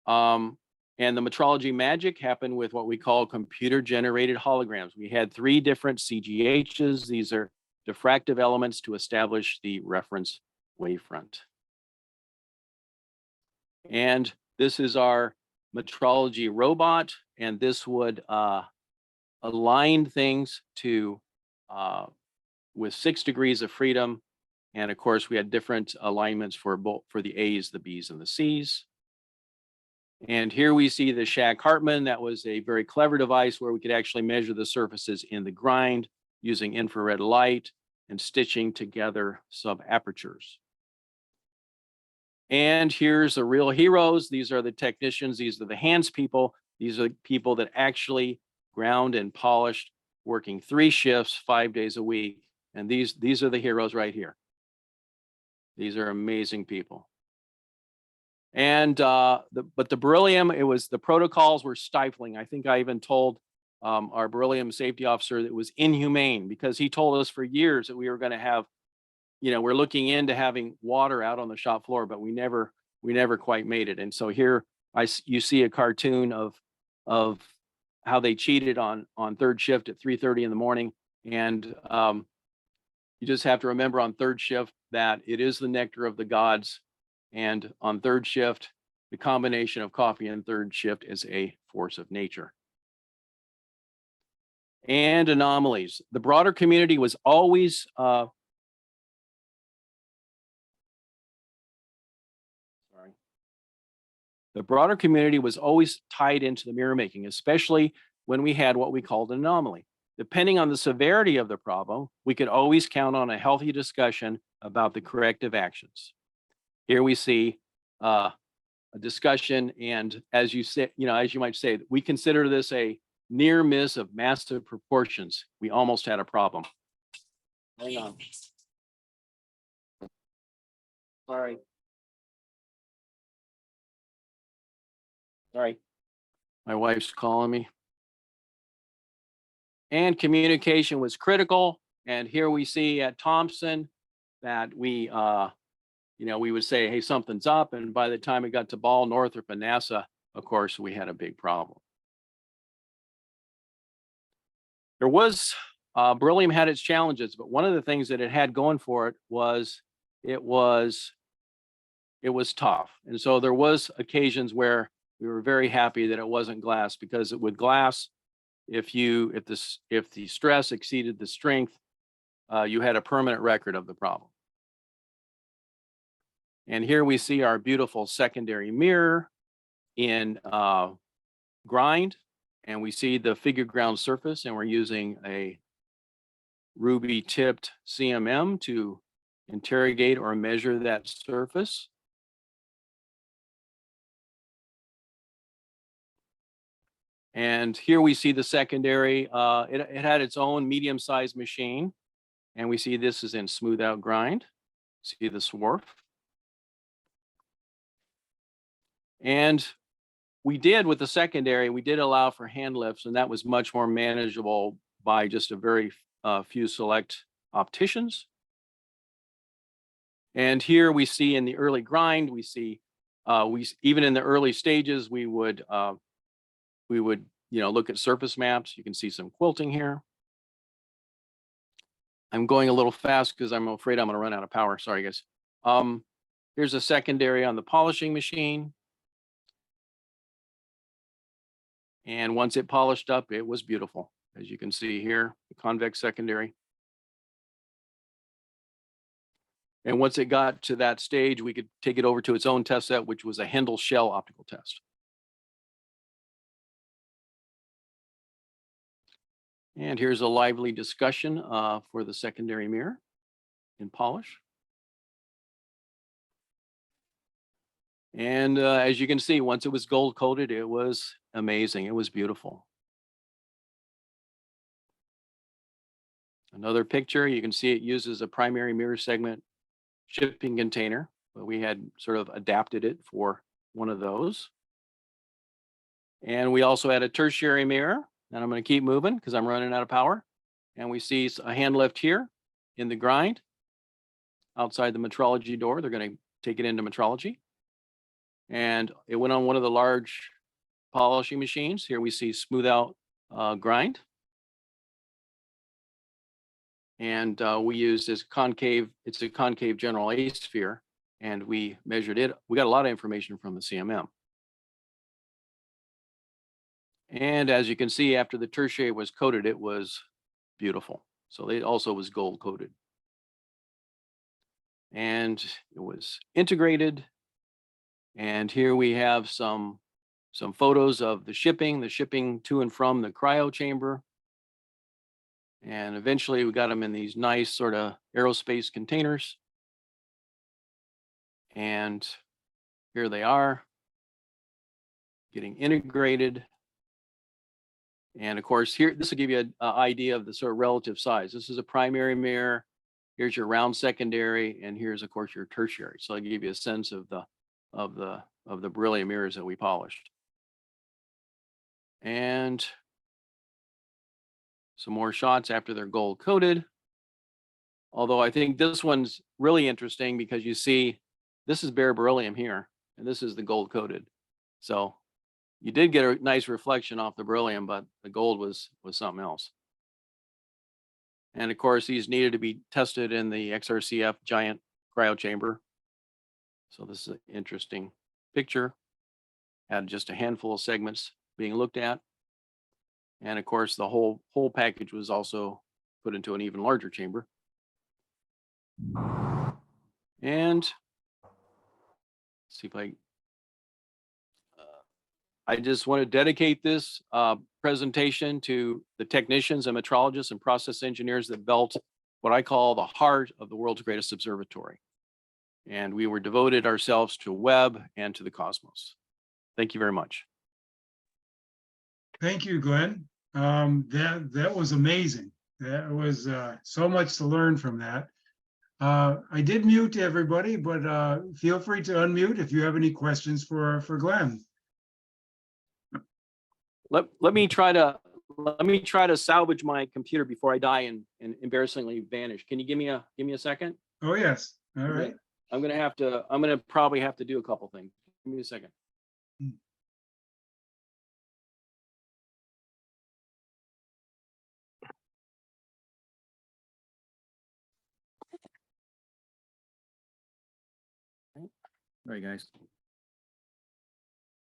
And the metrology magic happened with what we call computer generated holograms. We had 3 different CGHs. These are diffractive elements to establish the reference wavefront. And this is our metrology robot, and this would align things to with 6 degrees of freedom. And of course, we had different alignments for both for the A's, the B's, and the C's. And here we see the Shag-Hartman. That was a very clever device where we could actually measure the surfaces in the grind using infrared light and stitching together sub-apertures. And here's the real heroes. These are the technicians. These are the hands people. These are the people that actually ground and polished, working 3 shifts, 5 days a week. And these are the heroes right here. These are amazing people. And but the beryllium, the protocols were stifling. I think I even told our beryllium safety officer that it was inhumane, because he told us for years that we were going to have, we're looking into having water out on the shop floor, but we never quite made it. And so here you see a cartoon of how they cheated on 3rd shift at 3:30 in the morning. And you just have to remember on 3rd shift that it is the nectar of the gods. And on 3rd shift, the combination of coffee and 3rd shift is a force of nature. And anomalies. The broader community was always the broader community was always tied into the mirror making, especially when we had what we called an anomaly. Depending on the severity of the problem, we could always count on a healthy discussion about the corrective actions. Here we see a discussion, and as you say, as you might say, we consider this a near miss of massive proportions. We almost had a problem. Hang on. Sorry. My wife's calling me. And communication was critical. And here we see at Thompson that we would say, hey, something's up. And by the time it got to Ball, Northrop, and NASA, of course, we had a big problem. There was, beryllium had its challenges, but one of the things that it had going for it was it was tough. And so there was occasions where we were very happy that it wasn't glass, because with glass, if the stress exceeded the strength, you had a permanent record of the problem. And here we see our beautiful secondary mirror in grind, and we see the figure ground surface, and we're using a ruby tipped CMM to interrogate or measure that surface. And here we see the secondary. It had its own medium-sized machine, and we see this is in smooth out grind. See the swarf. And we did with the secondary, we did allow for hand lifts, and that was much more manageable by just a very few select opticians. And here we see in the early grind, we see even in the early stages, we would look at surface maps. You can see some quilting here. I'm going a little fast because I'm afraid I'm going to run out of power. Sorry, guys. Here's a secondary on the polishing machine. And once it polished up, it was beautiful. As you can see here, the convex secondary. And once it got to that stage, we could take it over to its own test set, which was a Hendel shell optical test. And here's a lively discussion for the secondary mirror in polish. And as you can see, once it was gold coated, it was amazing. It was beautiful. Another picture, you can see it uses a primary mirror segment shipping container, but we had sort of adapted it for one of those. And we also had a tertiary mirror, and I'm going to keep moving because I'm running out of power. And we see a hand lift here in the grind. outside the metrology door. They're going to take it into metrology. And it went on one of the large polishing machines. Here we see smooth out grind. And we used this concave, it's a concave general A sphere, and we measured it. We got a lot of information from the CMM. And as you can see, after the tertiary was coated, it was beautiful. So it also was gold coated. And it was integrated. And here we have some photos of the shipping to and from the cryo chamber. And eventually we got them in these nice sort of aerospace containers. And here they are, getting integrated. And of course, here, this will give you an idea of the sort of relative size. This is a primary mirror. Here's your round secondary, and here's of course your tertiary. So I'll give you a sense of the beryllium mirrors that we polished. And some more shots after they're gold coated. Although I think this one's really interesting because you see, this is bare beryllium here, and this is the gold coated. So you did get a nice reflection off the beryllium, but the gold was something else. And of course, these needed to be tested in the XRCF giant cryo chamber. So this is an interesting picture. Had just a handful of segments being looked at. And of course, the whole package was also put into an even larger chamber. And see if I just want to dedicate this presentation to the technicians and metrologists and process engineers that built what I call the heart of the world's greatest observatory. And we were devoted ourselves to Webb and to the cosmos. Thank you very much. Thank you, Glenn. That was amazing. That was so much to learn from that. I did mute everybody, but feel free to unmute if you have any questions for Glenn. Let me try to salvage my computer before I die and embarrassingly vanish. Can you give me a second? Oh yes. All right. I'm gonna probably have to do a couple things. Give me a second. All right, guys.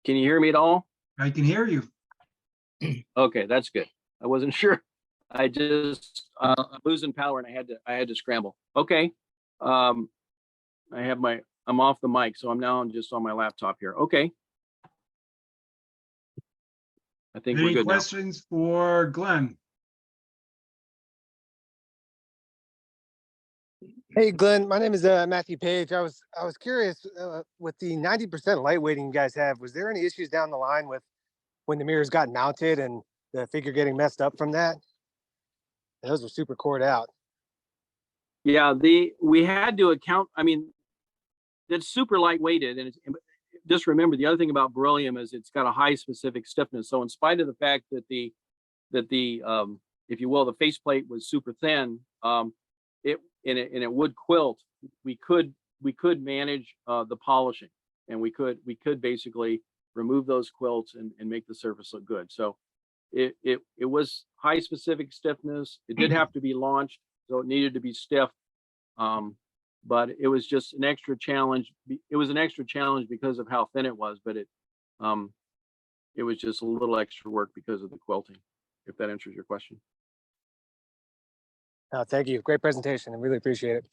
Can you hear me at all? I can hear you. Okay, that's good. I wasn't sure. I just I'm losing power and I had to scramble. Okay. I'm off the mic, so I'm now just on my laptop here. Okay. I think we're Any good now. questions for Glenn? Hey, Glenn, my name is Matthew Page. I was curious with the 90% light weighting you guys have, was there any issues down the line with when the mirrors got mounted and the figure getting messed up from that? Those were super cored out. Yeah, we had to account, I mean, it's super lightweighted, and just remember the other thing about beryllium is it's got a high specific stiffness. So in spite of the fact that the if you will, the faceplate was super thin, it would quilt, we could manage the polishing, and we could basically remove those quilts and make the surface look good. So it was high specific stiffness. It did have to be launched, so it needed to be stiff. But it was just an extra challenge. It was an extra challenge because of how thin it was, but it was just a little extra work because of the quilting, if that answers your question. Thank you. Great presentation. I really appreciate it.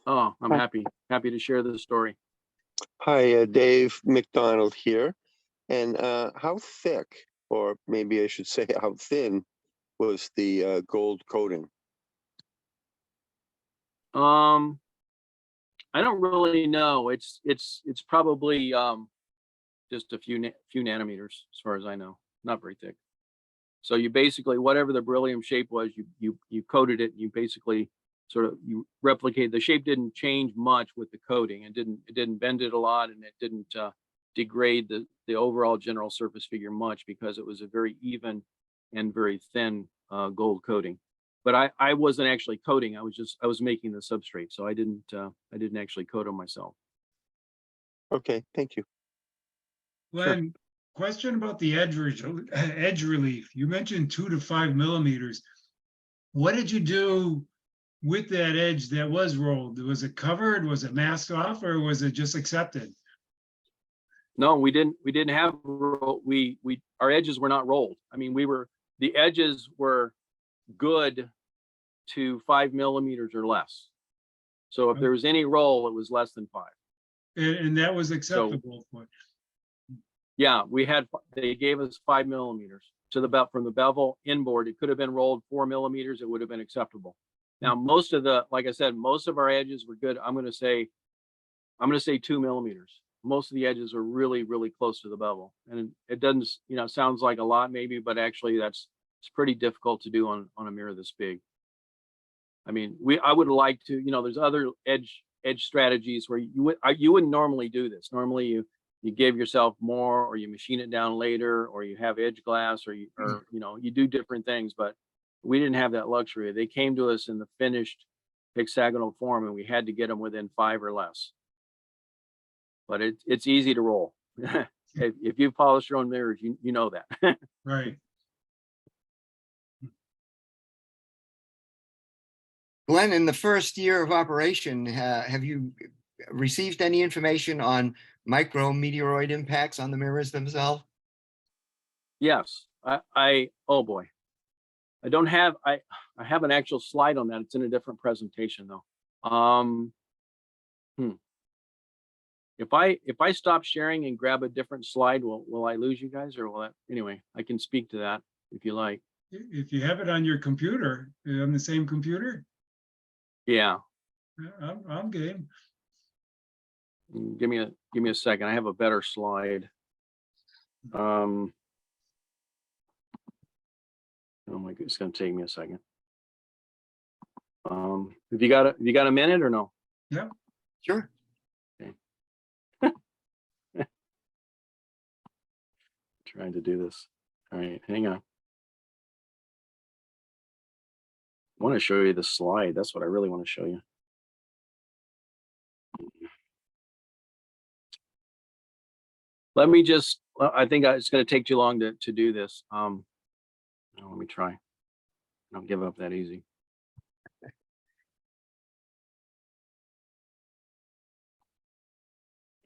Oh, I'm happy to share this story. Hi, Dave McDonald here. And how thick, or maybe I should say how thin, was the gold coating? I don't really know. It's probably just a few nanometers, as far as I know. Not very thick. So you basically, whatever the beryllium shape was, you coated it. You basically you replicate. The shape didn't change much with the coating. It didn't bend it a lot, and it didn't degrade the overall general surface figure much, because it was a very even and very thin gold coating. but I wasn't actually coding. I was making the substrate, so I didn't actually code them myself. Okay, thank you. Glenn, question about the edge relief. You mentioned 2 to 5 millimeters. What did you do with that edge that was rolled? Was it covered? Was it masked off, or was it just accepted? No, we didn't have our edges were not rolled. I mean, the edges were good to 5 millimeters or less. So if there was any roll, it was less than 5. And that was acceptable. Yeah, they gave us 5 millimeters to the belt from the bevel inboard. It could have been rolled 4 millimeters. It would have been acceptable. Now, like I said, most of our edges were good. I'm going to say 2 millimeters. Most of the edges are really, really close to the bevel, and it doesn't, sounds like a lot maybe, but actually it's pretty difficult to do on a mirror this big. I mean, I would like to, there's other edge strategies where you wouldn't normally do this. Normally you give yourself more, or you machine it down later, or you have edge glass, or you do different things, but we didn't have that luxury. They came to us in the finished hexagonal form, and we had to get them within 5 or less. But it's easy to roll. If you polish your own mirrors, you know that. Right. Glenn, in the first year of operation, have you received any information on micrometeoroid impacts on the mirrors themselves? Yes, oh boy, I have an actual slide on that. It's in a different presentation though. If I stop sharing and grab a different slide, will I lose you guys, or will that? Anyway, I can speak to that if you like. If you have it on your computer, on the same computer, yeah, I'm game. Give me a second. I have a better slide. Oh my God, it's gonna take me a second. Have you got a minute or no? Yeah. Sure. Okay. Trying to do this. All right, hang on. I want to show you the slide. That's what I really want to show you. Let me just, I think it's going to take too long to do this. Let me try. Don't give up that easy.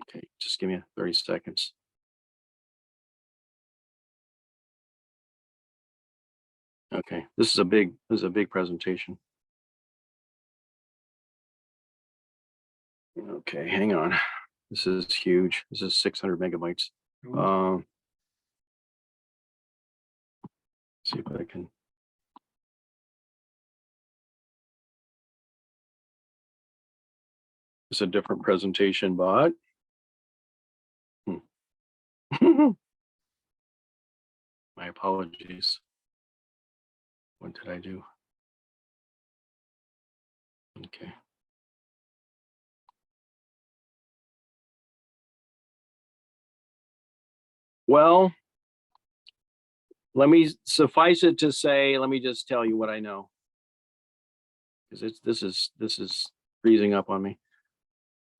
Okay, just give me 30 seconds. Okay, this is a big presentation. Okay, hang on. This is huge. This is 600 megabytes. See if I can. It's a different presentation, but my apologies. What did I do? Okay. Well, let me suffice it to say, let me just tell you what I know, because this is freezing up on me.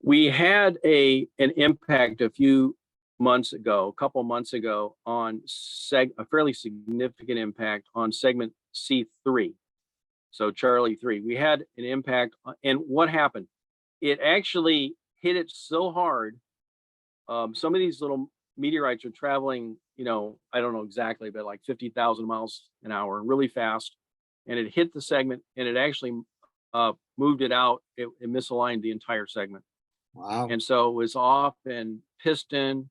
We had an impact a couple months ago on a fairly significant impact on segment C3. So Charlie 3, we had an impact, and what happened? It actually hit it so hard. Some of these little meteorites are traveling, I don't know exactly, but like 50,000 miles an hour, really fast. And it hit the segment, and it actually moved it out. It misaligned the entire segment. Wow. And so it was off in piston,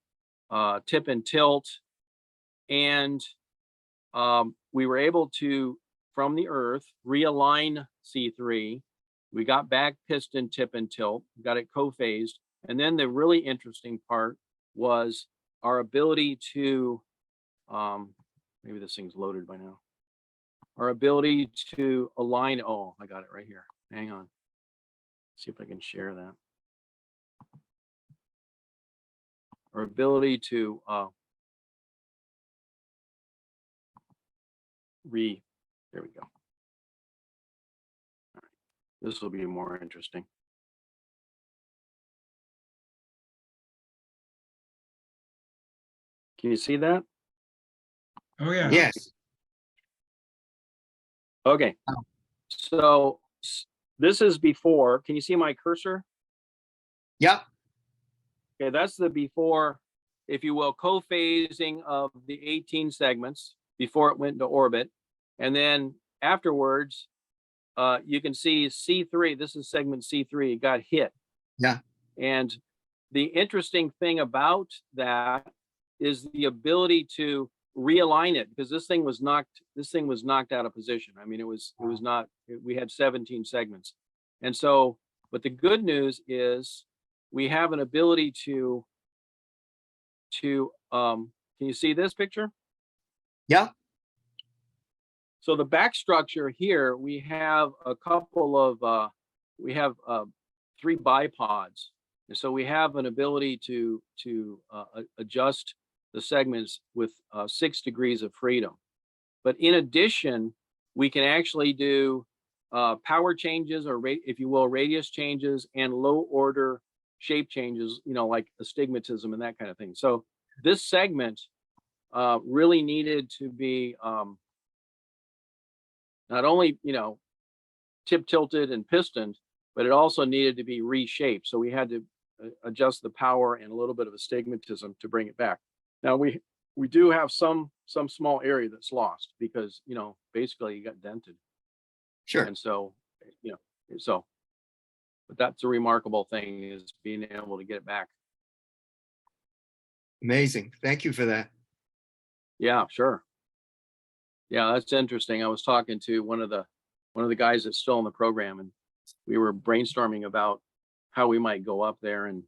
tip and tilt. And we were able to, from the Earth, realign C3. We got back piston, tip, and tilt, got it co-phased. And then the really interesting part was our ability to, maybe this thing's loaded by now. Our ability to align, oh, I got it right here. Hang on. See if I can share that. Our ability to there we go. This will be more interesting. Can you see that? Oh, yeah. Yes. Okay. Wow. So this is before. Can you see my cursor? Yep. Okay, that's the before, if you will, co-phasing of the 18 segments before it went into orbit. And then afterwards, you can see C3, this is segment C3, it got hit. Yeah. And the interesting thing about that is the ability to realign it, because this thing was knocked out of position. I mean, it was not, we had 17 segments. And so, but the good news is we have an ability to can you see this picture? Yeah. So the back structure here, we have a couple of we have 3 bipods. And so we have an ability to adjust the segments with 6 degrees of freedom. But in addition, we can actually do power changes, or if you will, radius changes, and low order shape changes, you know, like astigmatism and that kind of thing. So this segment really needed to be not only, you know, tip tilted and pistoned, but it also needed to be reshaped. So we had to adjust the power and a little bit of astigmatism to bring it back. Now we do have some small area that's lost because, you know, basically you got dented. Sure. And so, you know, so, but that's a remarkable thing, is being able to get it back. Amazing. Thank you for that. Yeah, sure. Yeah, that's interesting. I was talking to one of the guys that's still in the program, and we were brainstorming about how we might go up there and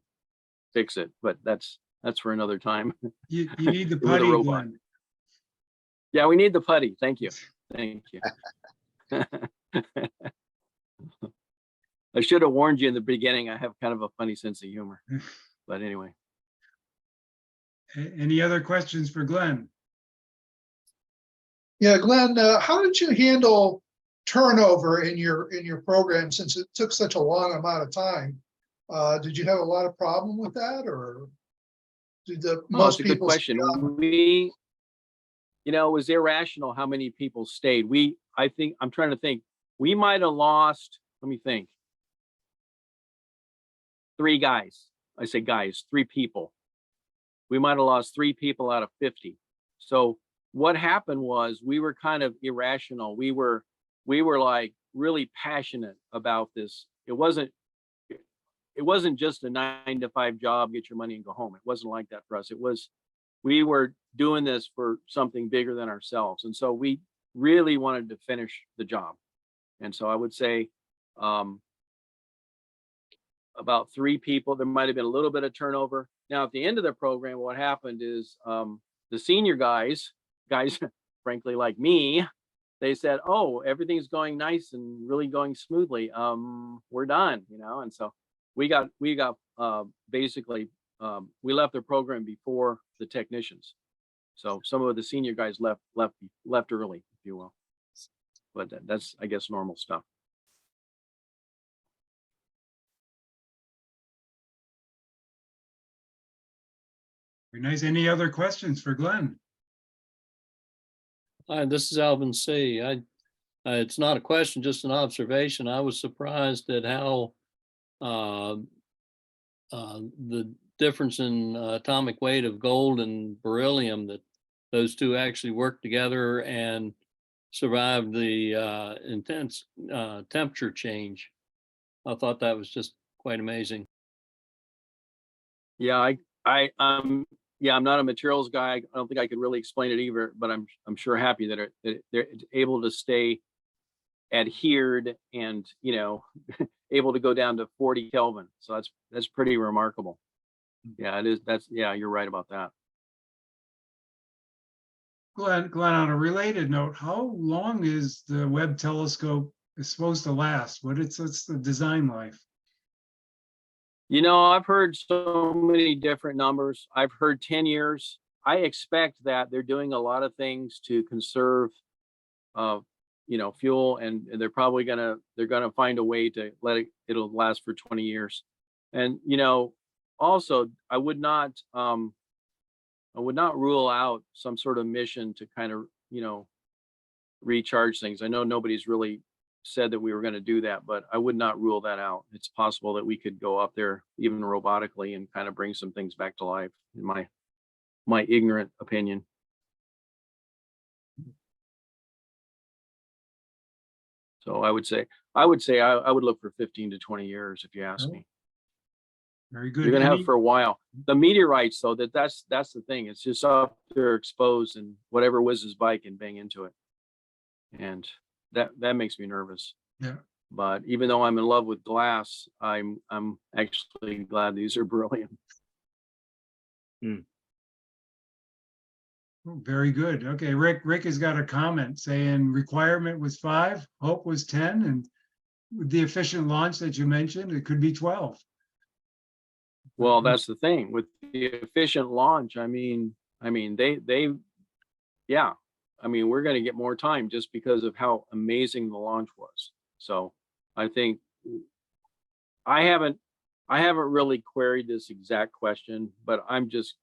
fix it, but that's for another time. You need the With a putty, robot. Glen. Yeah, we need the putty. Thank you. Thank you. I should have warned you in the beginning. I have kind of a funny sense of humor, but anyway. Any other questions for Glen? Yeah, Glenn, how did you handle turnover in your program since it took such a long amount of time? Did you have a lot of problem with that, or did most It's a good people question. stay on? We, you know, it was irrational how many people stayed. I think, I'm trying to think, we might have lost, let me think, 3 guys. I say guys, 3 people. We might have lost 3 people out of 50. So what happened was we were kind of irrational. We were like really passionate about this. It wasn't just a 9-to-5 job, get your money and go home. It wasn't like that for us. We were doing this for something bigger than ourselves. And so we really wanted to finish the job. And so I would say about 3 people. There might have been a little bit of turnover. Now at the end of the program, what happened is the senior guys, frankly, like me, they said, oh, everything's going nice and really going smoothly. We're done, you know? And so we got basically, we left the program before the technicians. So some of the senior guys left early, if you will. But that's, I guess, normal stuff. Very nice. Any other questions for Glen? Hi, this is Alvin C. It's not a question, just an observation. I was surprised at how the difference in atomic weight of gold and beryllium, that those two actually worked together and survived the intense temperature change. I thought that was just quite amazing. Yeah, I'm not a materials guy. I don't think I could really explain it either, but I'm sure happy that they're able to stay adhered and, you know, able to go down to 40 Kelvin. So that's pretty remarkable. Yeah, it is. You're right about that. Glen, on a related note, how long is the Webb telescope supposed to last? What's the design life? You know, I've heard so many different numbers. I've heard 10 years. I expect that they're doing a lot of things to conserve fuel, and they're probably they're gonna find a way to it'll last for 20 years. And, also I would not rule out some sort of mission to kind of, recharge things. I know nobody's really said that we were going to do that, but I would not rule that out. It's possible that we could go up there even robotically and kind of bring some things back to life, in my ignorant opinion. So I would say I would look for 15 to 20 years if you ask me. Very good. You're gonna have for a while. The meteorites, though, that's the thing. It's just up there exposed, and whatever whizzes by can bang into it, and that makes me nervous. Yeah. But even though I'm in love with glass, I'm actually glad these are beryllium. Oh, very good. Okay, Rick has got a comment saying requirement was 5, hope was 10, and with the efficient launch that you mentioned, it could be 12. Well, that's the thing with the efficient launch. I mean, yeah. I mean, we're going to get more time just because of how amazing the launch was. So I think I haven't really queried this exact question, but I'm just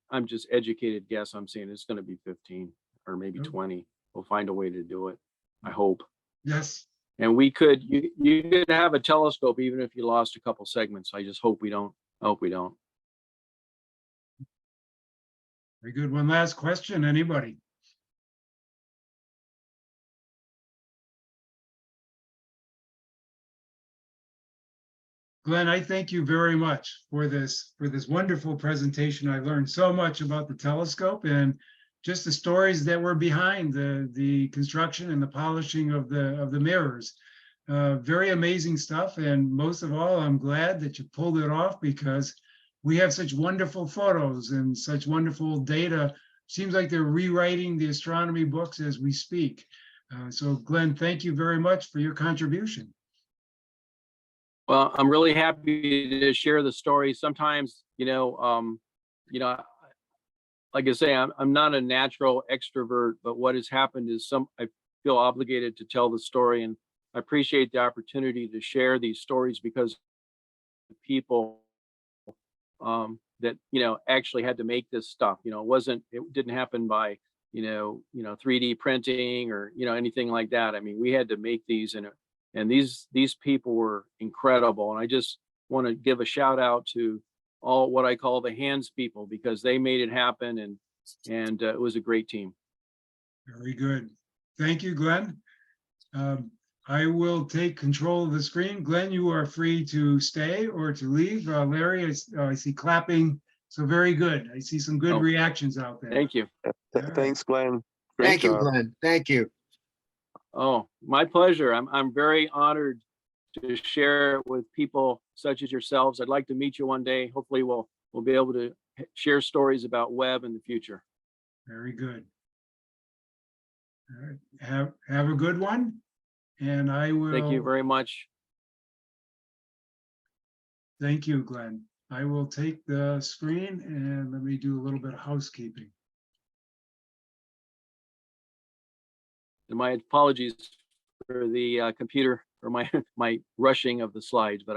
educated guess. I'm saying it's going to be 15 or maybe 20. We'll find a way to do it. I hope. Yes. And you could have a telescope even if you lost a couple segments. I just hope we don't. I hope we don't. Very good. One last question, anybody? Glenn, I thank you very much for this wonderful presentation. I learned so much about the telescope and just the stories that were behind the construction and the polishing of the mirrors. Very amazing stuff. And most of all, I'm glad that you pulled it off because we have such wonderful photos and such wonderful data. Seems like they're rewriting the astronomy books as we speak. So Glenn, thank you very much for your contribution. Well, I'm really happy to share the story. Sometimes, like I say, I'm not a natural extrovert, but what has happened is I feel obligated to tell the story, and I appreciate the opportunity to share these stories because people that actually had to make this stuff. It didn't happen by 3D printing or anything like that. I mean, we had to make these, and these people were incredible. And I just want to give a shout out to all what I call the hands people because they made it happen, and it was a great team. Very good. Thank you, Glenn. I will take control of the screen. Glenn, you are free to stay or to leave. Larry, I see clapping. So very good. I see some good reactions out there. Thank you. Thanks, Glenn. Great Thank you, job. Glenn. Thank you. Oh, my pleasure. I'm very honored to share it with people such as yourselves. I'd like to meet you one day. Hopefully we'll be able to share stories about Webb in the future. Very good. All right. Have a good one. And I will. Thank you very much. Thank you, Glenn. I will take the screen and let me do a little bit of housekeeping. And my apologies for the computer or my rushing of the slides, but